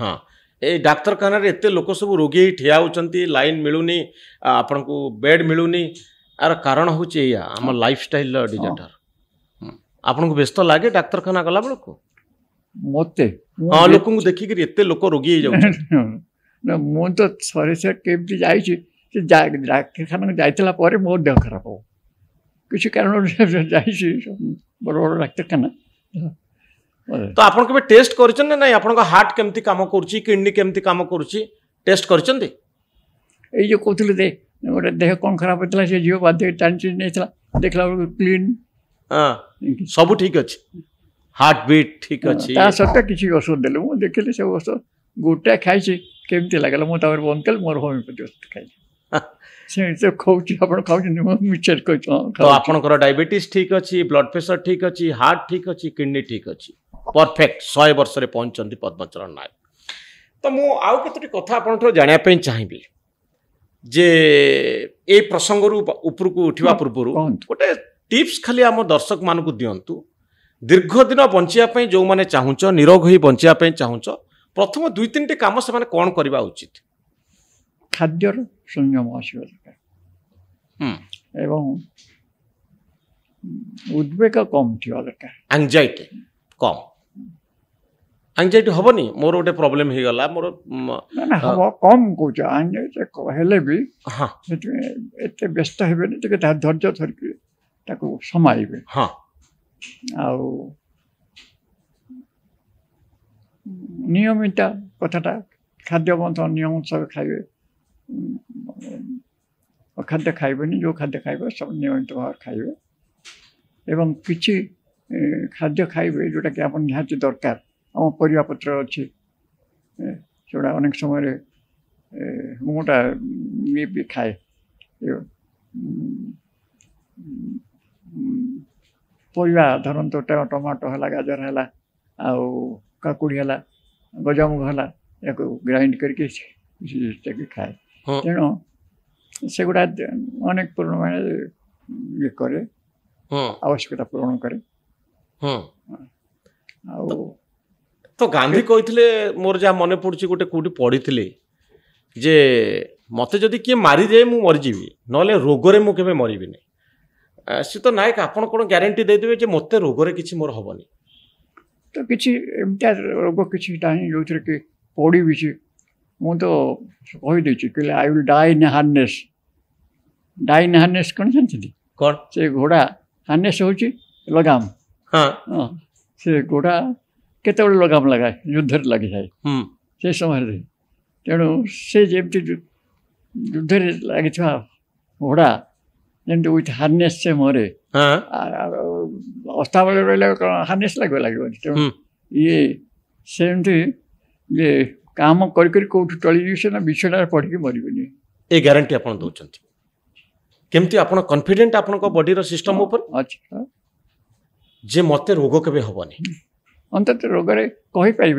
हाँ ए डाक्तरखाना रे एते लोक सब रोगी ठिया होचंती लाइन मिलुनी आपन को बेड मिलुनी आर कारण होचे या हम लाइफस्टाइल डिजाटर आपन को व्यस्त लागे डाक्तरखाना गला बेल को मते हाँ लोक को देखि कि एते लोक रोगी जाउ ना मु तो सरे से केमती जाई छी से डाक्तरखाना जाइतला परे मोर देह खराब हो किसी कारण जाई छी बड़ बड़ डाक्तरखाना तो आपन के टेस्ट करछन ना नहीं आपन का हार्ट केमती काम करछि किडनी केमती काम करछि टेस्ट करछन दे ए जो कोथले दे गोटे देह कौन खराब होता से झील बाध्य टाणी नहीं देखला क्लीन हाँ सब ठीक अच्छे हार्ट बीट ठीक अच्छे सत्ता किसी औषध देले मु देखले से औषध गोटे खाई केमती लागला मु तापर बंद कल मोर होमियोपैथी औषध खाई से खाऊची आपण खाऊची मिक्सचर तो आपनकर डायबिटीज ठीक अच्छी ब्लड प्रेशर ठीक अच्छी हार्ट ठीक अच्छी किडनी ठीक अच्छी परफेक्ट 100 वर्ष रे पहुंचंती पद्मचरण नायक तो मु आउ केतोटी कथा आपन जानिया पे चाहिबी जे ए प्रसंग ऊपर को उठा पूर्व गोटे टिप्स खाली आम दर्शक मान दिंतु दीर्घ दिन बंचिया जो मैंने चाहूच निरोग हो बंचिया चाहूच प्रथम 2-3 काम से कौन करवा उचित खाद्यर संयम आसवा दरकार एवं उद्वेग कम थी दरकार एंजाइटी कम एंजाइटी हेनी मोर गोटे प्रोब्लेम हो गला मोर कम कौच एंजाइटी भी हाँ एत व्यस्त हे धैर्य धरिक संभाले हाँ आउ नियमित कथाटा खाद्य बंध नियम सब खाइबे अखाद्य खाइबेनि जो खाद्य खाइबे सब नियमित भाव खाइबे एवं किछि खाद्य खाइबे जोटा कि आपन निहाती दरकार आम परिया पत्र अच्छी जोड़ा अनेक समय मुटा ये भी खाए परिया धरन तो टमाटो है गाजर है आउ काकुड़ी है गजामुग है या ग्राइंड करके खाए तेणु से गुड़ा अनेक पूर्ण ये करे आवश्यकता पूर्ण करे तो गांधी कहते मोर जहाँ मन पड़ी गोटे कौटी पढ़ी जे मत जदि किए मारीदे मु मरीजी ना रोगरे मुझे मरबी सी तो नायक आपन कौन ग्यारंटी देदेवे जे मत रोगरे किसी मोर हेनी तो किसी एमती रोग किसी जो कि पड़ी भी मु तो कहीदे कि I will die in harness कौन जानते कौन से घोड़ा हार्नेस हूँ लगाम हाँ से घोड़ा केते लगाम लगाए युद्ध लगी जाए से समय तेणु से जमी युद्ध लगी घोड़ा जमी विथ हार्नेस से मरे अवस्था बेले रहा हार्नेस लगे तेणु ये सेमती जे काम कौट टली से ना बिछड़ा पढ़ी मरबे ये ग्यारंटी आप दौरान केमती आप कॉन्फिडेंट आपण बॉडी सिस्टम ऊपर अच्छा जे मत रोग केबे हेनी अंत रोगरे कहीपरि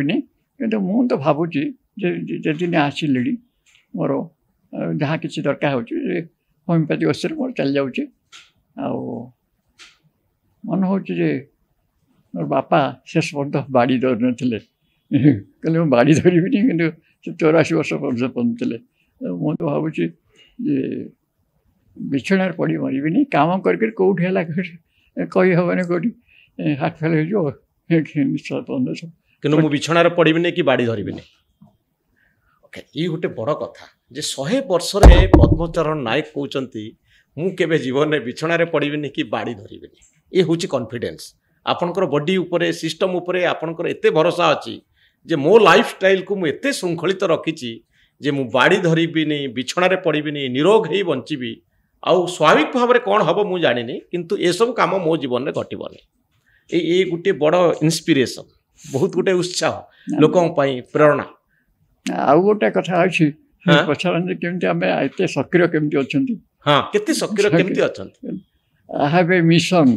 कि मु तो भावुची दिन आसिले मोर जहाँ किसी दरकार हो होमियोपैथी औषध मोर चल जाऊँच मन हो मोर बापा शेष पर्यटन बाड़ी धर नी कहले मुझे बाड़ी धरबी कि 84 वर्ष पर्यटन पहुँचले मुझे तो भावुची बिछड़ा पड़ी मरबी काम करके कौटी है कही हेनी कौटी हार्ट फेल हो निश्वास बंद कि बिछणार पड़बी कि बाड़ी धरबी ओके ये गोटे बड़ कथा जे 100 वर्ष रे पद्मचरण नायक कहते मुझे जीवन में बिछणार पड़बी कि बाड़ी धरबी ये हूँ कॉन्फिडेंस आपणकर बॉडी उपरे सिस्टम उपरे आपणकर एते भरोसा अच्छी जे मो लाइफस्टाइल को मुझे श्रृंखलित रखी जे मु बाड़ी धरबी बिछणार पड़बी निरोग हो बंचीबी आउ स्वाभाविक भाव में कौन हम मुझे जानी किंतु ये सब काम मो जीवन में घटबनी ये गोटे बड़ इन्स्पिरेशन बहुत गोटे उत्साह लोकों प्रेरणा आउ गोटे कथा अच्छी पचारते केमती आम एत सक्रिय केमती अच्छा हाँ केते सक्रिय केमती अच्छा आई हैव ए मिशन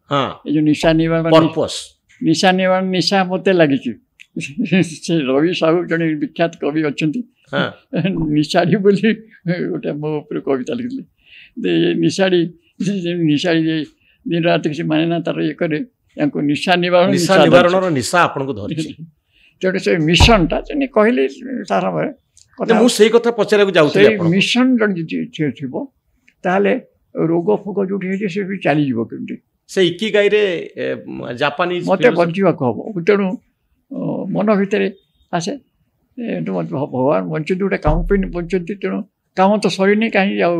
हाँ ये निशा निवारण पर्पस निशा निवारण निशा मत लगी से रवि साहू जड़े विख्यात कवि अच्छा निशाड़ी बोली गोटे मो ऊपर कविता लिखिले निशाड़ी निशाड़ी दिन रात किसी माने ना तार ये करे निशा निवारण निशा आपन को धरी ତେଣୁ ସେ ମିଶନଟା ଯେମିତି କହିଲି ପ୍ରାରମ୍ଭରେ ମୁଁ ସେଇ କଥା ପଚାରିବାକୁ ଯାଉଥିଲି ସେଇ ମିଶନ ଯଦି ଥିବ ତାହେଲେ ରୋଗ ଫୋଗ ଯୋଉଠି ହେଇଛି ସେ ବି ଚାଲିଯିବ କେମିତି ସେ ଇକିଗାଇରେ ଜାପାନିଜ ମୋତେ ବଞ୍ଚିବାକୁ ହବ ତେଣୁ ମନ ଭିତରେ ଆସେ ଭଗବାନ ବଞ୍ଚନ୍ତି ଗୋଟେ କାମ ପାଇଁ ବଞ୍ଚନ୍ତି ତେଣୁ କାମ ତ ସରିନି କାହିଁକି ଆଉ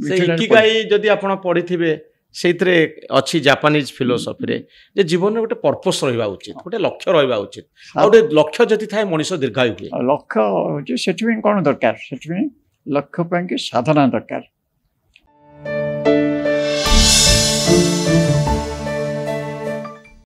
ସେ ଇକିଗାଇ ଯଦି ଆପଣ ପଢିଥିବେ ସେଇଥିରେ ଅଛି ଜାପାନିଜ ଫିଲୋସଫିରେ ଯେ ଜୀବନରେ ଗୋଟେ ପର୍ପସ୍ ରହିବା ଉଚିତ ଗୋଟେ ଲକ୍ଷ୍ୟ ରହିବା ଉଚିତ ଆଉ ଗୋଟେ ଲକ୍ଷ୍ୟ ଯଦି ଥାଏ ମଣିଷ ଦୀର୍ଘାୟୁ ହୁଏ ଲକ୍ଷ୍ୟ ହେଉଛି ସେଥିପାଇଁ କ'ଣ ଦରକାର ସେଥିପାଇଁ ଲକ୍ଷ୍ୟ ପାଇଁକି ସାଧନା ଦରକାର